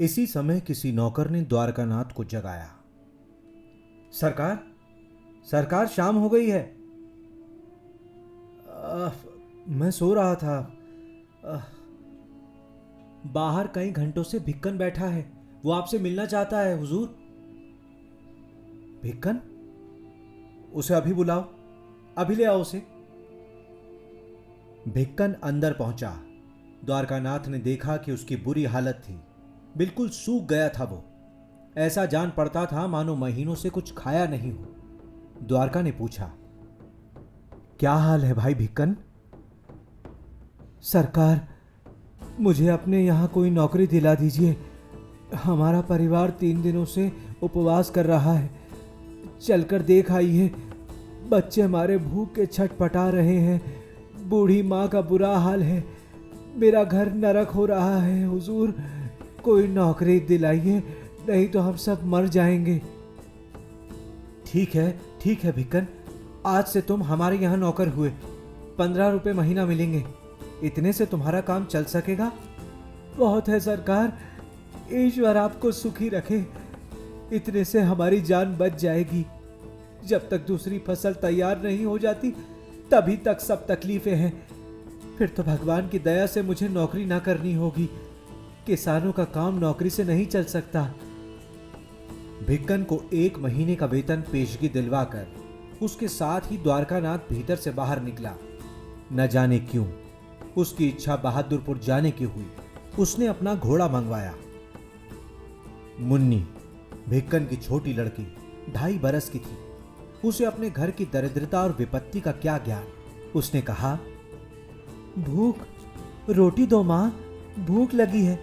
इसी समय किसी नौकर ने द्वारकानाथ को जगाया। सरकार, सरकार, शाम हो गई है। "आह, मैं सो रहा था। आह, बाहर कई घंटों से भिक्कन बैठा है, वो आपसे मिलना चाहता है हुजूर। भिक्कन? उसे अभी बुलाओ, अभी ले आओ उसे। भिक्कन अंदर पहुंचा। द्वारकानाथ ने देखा कि उसकी बुरी हालत थी, बिल्कुल सूख गया था वो। ऐसा जान पड़ता था मानो महीनों से कुछ खाया नहीं हो। द्वारका ने पूछा, क्या हाल है भाई भिक्कन? सरकार, मुझे अपने यहां कोई नौकरी दिला दीजिए। हमारा परिवार 3 दिनों से उपवास कर रहा है। चलकर देख आइए, बच्चे हमारे भूख के छटपटा रहे हैं। बूढ़ी माँ का बुरा हाल है। मेरा घर नरक हो रहा है हुजूर। कोई नौकरी दिलाइए, नहीं तो हम सब मर जाएंगे। ठीक है भिक्कन, आज से तुम हमारे यहाँ नौकर हुए। 15 रुपए महीना मिलेंगे। इतने से तुम्हारा काम चल सकेगा? बहुत है सरकार, ईश्वर आपको सुखी रखे। इतने से हमारी जान बच जाएगी। जब तक दूसरी फसल तैयार नहीं हो जाती तभी तक सब तकलीफें हैं। फिर तो भगवान की दया से मुझे नौकरी ना करनी होगी। किसानों का काम नौकरी से नहीं चल सकता। भिक्कन को 1 महीने का वेतन पेशगी दिलवाकर उसके साथ ही द्वारकानाथ भीतर से बाहर निकला। न जाने क्यों उसकी इच्छा बहादुरपुर जाने की हुई। उसने अपना घोड़ा मंगवाया। मुन्नी, भिक्कन की छोटी लड़की, 2.5 बरस की थी। उसे अपने घर की दरिद्रता और विपत्ति का क्या ज्ञान। उसने कहा, भूख, रोटी दो मां, भूख लगी है।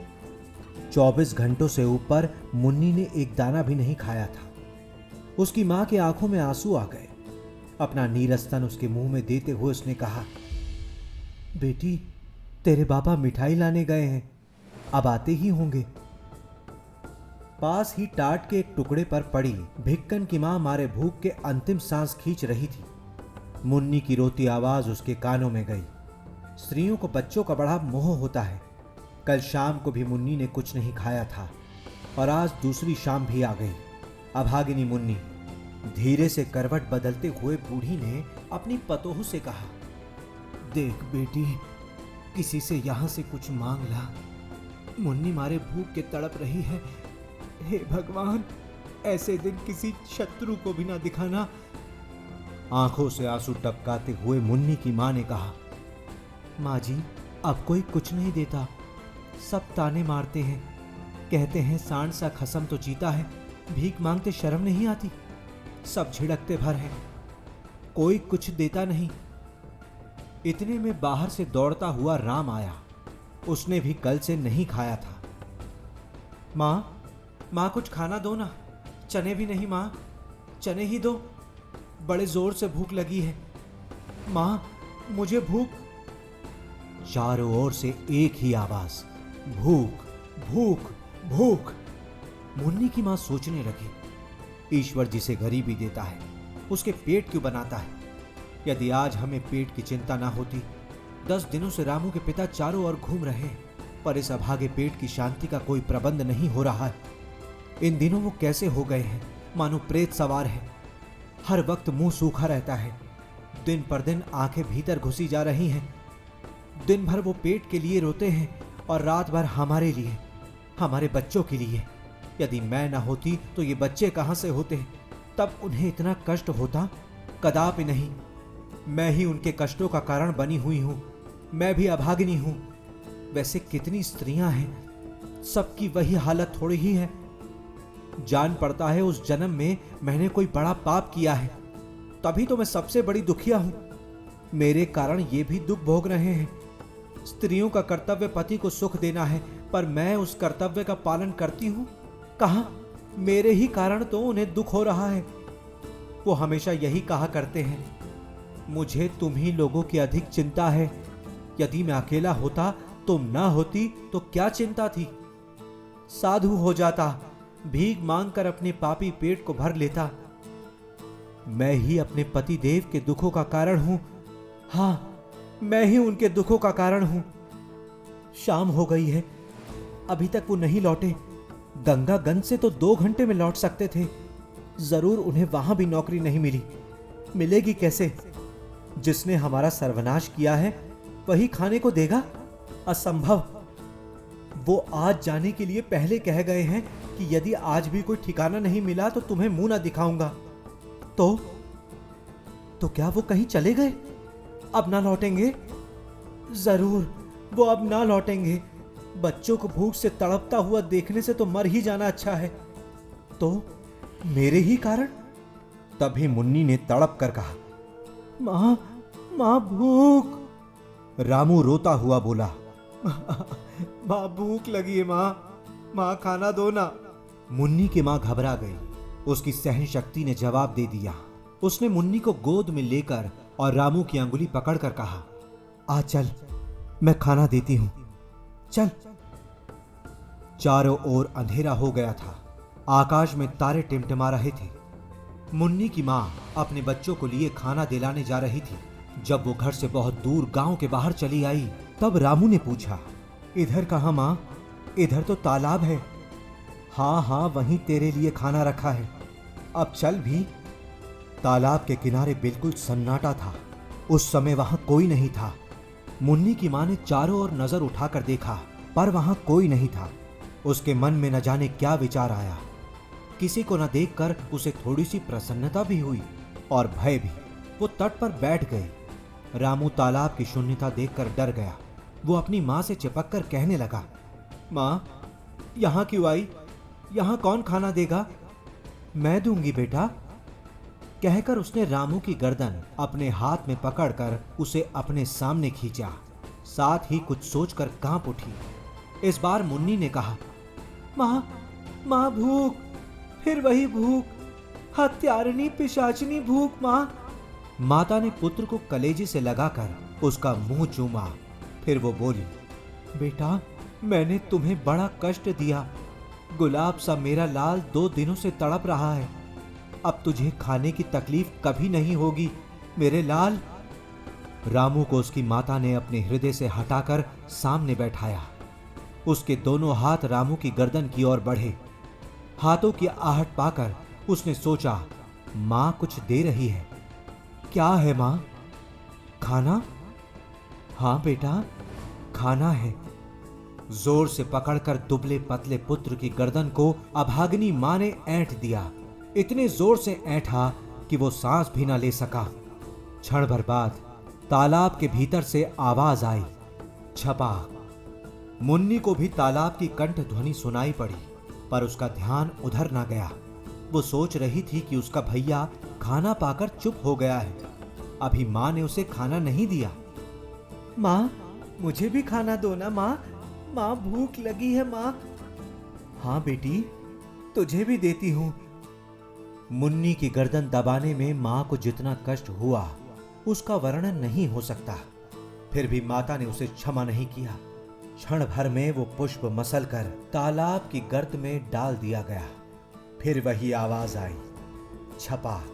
24 घंटों से ऊपर मुन्नी ने एक दाना भी नहीं खाया था। उसकी मां की आंखों में आंसू आ गए। अपना नीरस तन उसके मुंह में देते हुए उसने कहा, बेटी, तेरे बाबा मिठाई लाने गए हैं, अब आते ही होंगे। पास ही टाट के एक टुकड़े पर पड़ी भिक्कन की मां मारे भूख के अंतिम सांस खींच रही थी। मुन्नी की रोती आवाज उसके कानों में गई। स्त्रियों को बच्चों का बड़ा मोह होता है। कल शाम को भी मुन्नी ने कुछ नहीं खाया था और आज दूसरी शाम भी आ गई। अभागिनी मुन्नी। धीरे से करवट बदलते हुए बूढ़ी ने अपनी पतोह से कहा, देख बेटी, किसी से यहां से कुछ मांग ला। मुन्नी मारे भूख के तड़प रही है। हे भगवान, ऐसे दिन किसी शत्रु को भी ना दिखाना। आंखों से आंसू टपकाते हुए मुन्नी की मां ने कहा, मां जी, अब कोई कुछ नहीं देता। सब ताने मारते हैं, कहते हैं सांड सा खसम तो जीता है, भीख मांगते शर्म नहीं आती। सब झिड़कते भर हैं, कोई कुछ देता नहीं। इतने में बाहर से दौड़ता हुआ राम आया। उसने भी कल से नहीं खाया था। मां, मां, कुछ खाना दो ना। चने भी नहीं मां, चने ही दो। बड़े जोर से भूख लगी है मां, मुझे भूख। चारों ओर से एक ही आवाज, भूख, भूख, भूख। मुन्नी की मां सोचने लगी, ईश्वर जिसे गरीबी देता है उसके पेट क्यों बनाता है? यदि आज हमें पेट की चिंता ना होती। 10 दिनों से रामू के पिता चारों ओर घूम रहे हैं, पर इस अभागे पेट की शांति का कोई प्रबंध नहीं हो रहा है। इन दिनों वो कैसे हो गए हैं, मानो प्रेत सवार है। हर वक्त मुंह सूखा रहता है। दिन पर दिन आंखें भीतर घुसी जा रही हैं। दिन भर वो पेट के लिए रोते हैं और रात भर हमारे लिए, हमारे बच्चों के लिए। यदि मैं ना होती तो ये बच्चे कहां से होते? तब उन्हें इतना कष्ट होता? कदापि नहीं। मैं ही उनके कष्टों का कारण बनी हुई हूं। मैं भी अभागिनी हूं। वैसे कितनी स्त्रियां हैं, सबकी वही हालत थोड़ी ही है। जान पड़ता है उस जन्म में मैंने कोई बड़ा पाप किया है, तभी तो मैं सबसे बड़ी दुखिया हूं। मेरे कारण ये भी दुख भोग रहे हैं। स्त्रियों का कर्तव्य पति को सुख देना है, पर मैं उस कर्तव्य का पालन करती हूं कहां? मेरे ही कारण तो उन्हें दुख हो रहा है। वो हमेशा यही कहा करते हैं, मुझे तुम ही लोगों की अधिक चिंता है। यदि मैं अकेला होता, तुम ना होती तो क्या चिंता थी? साधु हो जाता, भीख मांगकर अपने पापी पेट को भर लेता। मैं ही अपने पति देव के दुखों का कारण हूं। हां, मैं ही उनके दुखों का कारण हूं। शाम हो गई है, अभी तक वो नहीं लौटे। गंगागंज से तो 2 घंटे में लौट सकते थे। जरूर उन्हें वहां भी नौकरी नहीं मिली। मिलेगी कैसे? जिसने हमारा सर्वनाश किया है वही खाने को देगा? असंभव। वो आज जाने के लिए पहले कह गए हैं कि यदि आज भी कोई ठिकाना नहीं मिला तो तुम्हें मुंह ना दिखाऊंगा। तो क्या वो कहीं चले गए? अब ना लौटेंगे? जरूर वो अब ना लौटेंगे। बच्चों को भूख से तड़पता हुआ देखने से तो मर ही जाना अच्छा है। तो मेरे ही कारण? तभी मुन्नी ने तड़प कर कहा, मां, मां भूख। रामू रोता हुआ बोला, मां भूख लगी है मां खाना दो ना। मुन्नी की मां घबरा गई। उसकी सहन शक्ति ने जवाब दे दिया। उसने मुन्नी को गोद में लेकर और रामू की अंगुली पकड़कर कहा, आ चल, मैं खाना देती हूं, चल। चारों ओर अंधेरा हो गया था। आकाश में तारे टिमटिमा रहे थे। मुन्नी की मां अपने बच्चों को लिए खाना दिलाने जा रही थी। जब वो घर से बहुत दूर गांव के बाहर चली आई तब रामू ने पूछा, इधर कहां मां? इधर तो तालाब है। हाँ वहीं तेरे लिए खाना रखा है, अब चल भी। तालाब के किनारे बिल्कुल सन्नाटा था। उस समय वहां कोई नहीं था। मुन्नी की मां ने चारों ओर नजर उठाकर देखा पर वहां कोई नहीं था। उसके मन में न जाने क्या विचार आया। किसी को न देखकर उसे थोड़ी सी प्रसन्नता भी हुई और भय भी। वो तट पर बैठ गई। रामू तालाब की शून्यता देखकर डर गया। वो अपनी मां से चिपक कर कहने लगा, मां, यहां क्यों आई? यहां कौन खाना देगा? मैं दूंगी बेटा। कहकर उसने रामू की गर्दन अपने हाथ में पकड़कर उसे अपने सामने खींचा। साथ ही कुछ सोचकर कांप उठी। इस बार मुन्नी ने कहा, मां भूख, फिर वही भूख, हत्यारिणी पिशाचिनी भूख मां। माता ने पुत्र को कलेजे से लगाकर उसका मुंह चूमा। फिर वो बोली, बेटा, मैंने तुम्हें बड़ा कष्ट दिया। गुलाब सा मेरा लाल 2 दिनों से तड़प रहा है। अब तुझे खाने की तकलीफ कभी नहीं होगी मेरे लाल। रामू को उसकी माता ने अपने हृदय से हटाकर सामने बैठाया। उसके दोनों हाथ रामू की गर्दन की ओर बढ़े। हाथों की आहट पाकर उसने सोचा, मां कुछ दे रही है। क्या है मां? खाना? हां बेटा, खाना है। जोर से पकड़कर दुबले पतले पुत्र की गर्दन को अभागिनी मां ने ऐंठ दिया। इतने जोर से ऐंठा कि वो सांस भी ना ले सका। क्षण भर बाद तालाब के भीतर से आवाज आई, छपाक। मुन्नी को भी तालाब की कंठ ध्वनि सुनाई पड़ी पर उसका ध्यान उधर ना गया। वो सोच रही थी कि उसका भैया खाना पाकर चुप हो गया है। अभी मां ने उसे खाना नहीं दिया। मां, मुझे भी खाना दो ना मां भूख लगी है मां। हां बेटी, तुझे भी देती हूं। मुन्नी की गर्दन दबाने में मां को जितना कष्ट हुआ उसका वर्णन नहीं हो सकता। फिर भी माता ने उसे क्षमा नहीं किया। क्षण भर में वो पुष्प मसल कर तालाब की गर्त में डाल दिया गया। फिर वही आवाज आई, छपाक।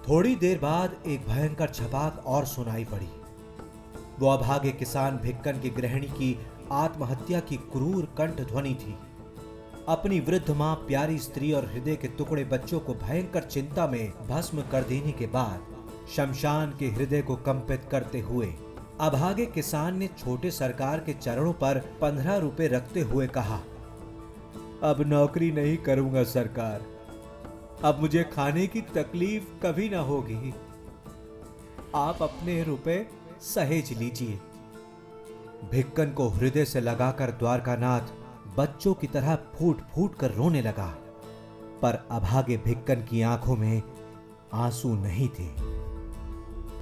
थोड़ी देर बाद एक भयंकर छपाक और सुनाई पड़ी। वो अभागे किसान भिक्कन की गृहिणी की आत्महत्या की क्रूर कंठ ध्वनि थी। अपनी वृद्ध मां, प्यारी स्त्री और हृदय के टुकड़े बच्चों को भयंकर चिंता में भस्म कर देने के बाद शमशान के हृदय को कंपित करते हुए अभागे किसान ने छोटे सरकार के चरणों पर 15 रुपए रखते हुए कहा, अब नौकरी नहीं करूंगा सरकार। अब मुझे खाने की तकलीफ कभी ना होगी। आप अपने रुपए सहेज लीजिए। भिक्कन को हृदय से लगाकर द्वारकानाथ बच्चों की तरह फूट फूट कर रोने लगा। पर अभागे भिक्कन की आंखों में आंसू नहीं थे।